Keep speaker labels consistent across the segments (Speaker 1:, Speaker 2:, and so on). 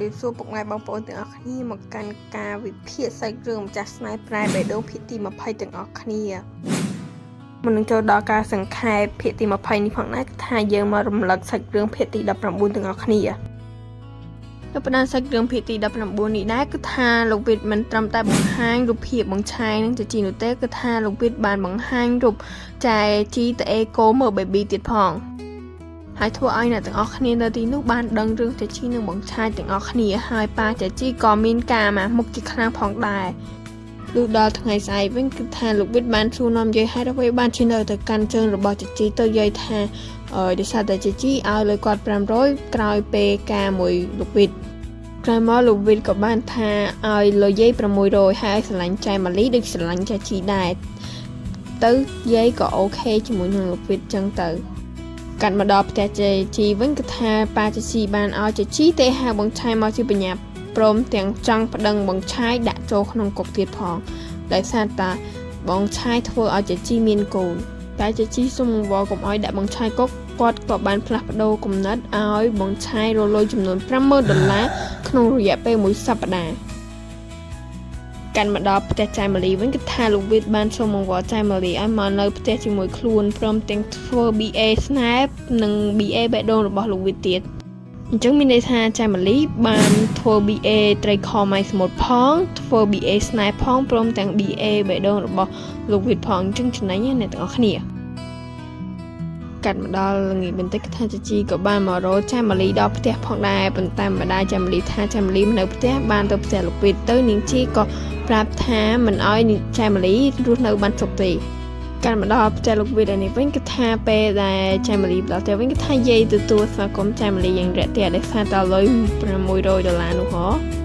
Speaker 1: រៀបសួរពុកម៉ែបងប្អូនទាំងអស់គ្នាមកកាន់ការវិភាគសាច់រឿងម្ចាស់ស្នេហ៍ប្រែបេះដូងភាគទី20ទាំងអស់គ្នាមុននឹងចូលដល់ការសង្ខេបភាគទី20នេះផងដែរគឺថាយើងមករំលឹកសាច់រឿងភាគទី19ទាំងអស់គ្នានៅបណ្ដាសាច់រឿងភាគទី19នេះដែរគឺថាលោកវិទមិនត្រឹមតែបង្ហាញរូបភាពបង្ឆាយនឹងជីនោះទេគឺថាលោកវិទបានបង្ហាញរូបចែជីតអេកូមើល baby ទៀតផងហើយធ្វើឲ្យអ្នកទាំងអស់គ្នានៅទីនោះបានដឹងរឿងចាជីនិងបង្ឆាយទាំងអស់គ្នាហើយប៉ាចាជីក៏មានការមកមុខជាខ្លាំងផងដែរលុះដល់ថ្ងៃស្អែកវិញគឺថាលោកវិទបានសួរនាំយាយហេតុអ្វីបានជានៅទៅកាន់ជើងរបស់ចាជីទៅយាយថាដោយសារតែចាជីឲ្យលុយគាត់500ក្រោយពេលការមួយលោកវិទក្រោយមកលោកវិទក៏បានថាឲ្យលុយយាយ600ហើយស្រឡាញ់ចៃម៉ាលីដូចស្រឡាញ់ចាជីដែរទៅយាយក៏អូខេជាមួយនឹងលោកវិទចឹងទៅកាត់មកដល់ផ្ទះចាជីវិញគឺថាប៉ាចាជីបានឲ្យចាជីទេហៅបង្ឆាយមកជាបញ្ញាព្រមទាំងចង់ប្តឹងបង្ឆាយដាក់ចូលក្នុងគុកទៀតផងដោយសារតាបង្ឆាយធ្វើឲ្យចាជីមានកូនតែចាជីសុំអង្វរកុំឲ្យដាក់បង្ឆាយគុកគាត់ក៏បានផ្លាស់ប្ដូរគំនិតឲ្យបង្ឆាយរលុយចំនួន$50,000ក្នុងរយៈពេល1សប្តាហ៍កាន់មកដល់ផ្ទះចៃម៉ាលីវិញគឺថាលោកវិទបានសុំអង្វរចៃម៉ាលីឲ្យមកនៅផ្ទះជាមួយខ្លួនព្រមទាំងធ្វើ BA ស្នេហ៍និង BA បេះដូងរបស់លោកវិទទៀតអញ្ចឹងមានន័យថាចៃម៉ាលីបានធ្វើ BA ត្រីខម៉ៃសមុទ្រផងធ្វើ BA ស្នេហ៍ផងព្រមទាំង BA បេះដូងរបស់លោកវិទផងអញ្ចឹងចំណេញអ្នកទាំងអស់គ្នាកាត់មកដល់ល្ងាចបន្តិចគឺថាចាជីក៏បានមករកចៃម៉ាលីដល់ផ្ទះផងដែរប៉ុន្តែម្ដាយចៃម៉ាលីថាចៃម៉ាលីមិននៅផ្ទះបានទៅផ្ទះលោកវិទទៅនាងជីក៏ប្រាប់ថាមិនអោយចៃម៉ាលីរស់នៅបានសុខទេកាត់មកដល់ផ្ទះលោកវិទឯនេះវិញគឺថាពេលដែលចៃម៉ាលីដល់ផ្ទះវិញគឺថាយាយទទួលស្វាគមន៍ចៃម៉ាលីយ៉ាងរាក់ទាក់ដោយសារតែលុយ$600នោះហ៎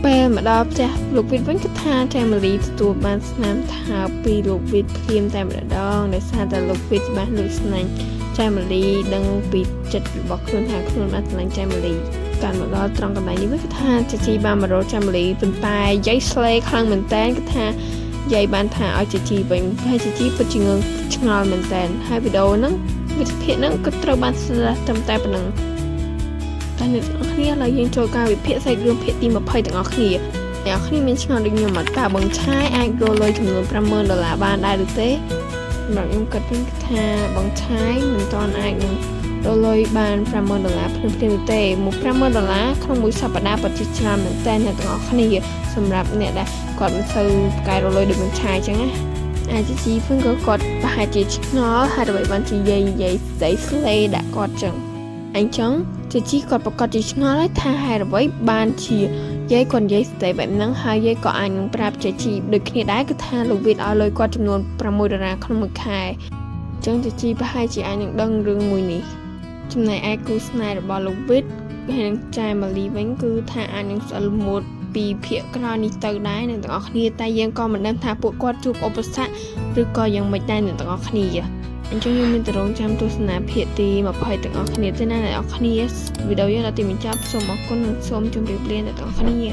Speaker 1: ពេលមកដល់ផ្ទះលោកវិទវិញគឺថាចៃម៉ាលីទទួលបានស្នាមថាពីលោកវិទភ្លាមតែម្ដងដោយសារតែលោកវិទច្បាស់លួចស្នាញ់ចៃម៉ាលីដឹងពីចិត្តរបស់ខ្លួនថាខ្លួនបានស្រឡាញ់ចៃម៉ាលីកាន់មកដល់ត្រង់កន្លែងនេះវិញគឺថាចាជីបានមករកចៃម៉ាលីប៉ុន្តែយាយស្លេខ្លាំងមែនតើគឺថាយាយបានថាឲ្យចាជីវិញហើយចាជីពិតជាងងឆ្ងល់មែនតើហើយវីដេអូហ្នឹងវិទ្យាហ្នឹងក៏ត្រូវបានស្ដាប់ត្រឹមតែប៉ុណ្ណឹងតែអ្នកទាំងអស់គ្នាឡើយយើងចូលការវិភាគសាច់រឿងភាគទី20ទាំងអស់គ្នាអ្នកគ្នាមានឆ្ងល់ដូចខ្ញុំមកតើបង្ឆាយអាចរកលុយចំនួន$50,000បានដែរឬទេសម្រាប់ខ្ញុំគិតវិញថាបង្ឆាយមិនទាន់អាចនឹងរកលុយបាន$50,000ភ្លាមៗទេមក$50,000ក្នុងមួយសប្តាហ៍ពិតជាច្រើនមែនតើអ្នកទាំងអស់គ្នាសម្រាប់អ្នកដែលគាត់មិនសូវផ្កាយរកលុយដូចបង្ឆាយអញ្ចឹងណាអាចជីវិញក៏គាត់ប្រហែលជាឆ្ងល់ហើយដើម្បីបានជាយាយស្ដីស្លេដាក់គាត់អញ្ចឹងអញ្ចឹងជីគាត់ប្រកាសជាឆ្ងល់ហើយថាហេតុអ្វីបានជាយាយគាត់និយាយស្ដីបែបហ្នឹងហើយយាយក៏អាចនឹងប្រាប់ជីដូចគ្នាដែរគឺថាលោកវិទឲ្យលុយគាត់ចំនួន$6ក្នុងមួយខែអញ្ចឹងជីប្រហែលជាអាចនឹងដឹងរឿងមួយនេះចំណែកឯគូស្នេហ៍របស់លោកវិទហើយនឹងចៃម៉ាលីវិញគឺថាអាចនឹងស្អិលមួតពីភាគក្រោយនេះទៅដែរអ្នកទាំងអស់គ្នាតែយើងក៏មិនដឹងថាពួកគាត់ជួបឧបសគ្គឬក៏យ៉ាងម៉េចដែរអ្នកទាំងអស់គ្នាអញ្ចឹងយើងមានតែរងចាំទស្សនាភាគទី20ទាំងអស់គ្នាទេណាអ្នកទាំងអស់គ្នាវីដេអូយើងដល់ទីបញ្ចប់សូមអរគុណនិងសូមជម្រាបលាអ្នកទាំងអស់គ្នា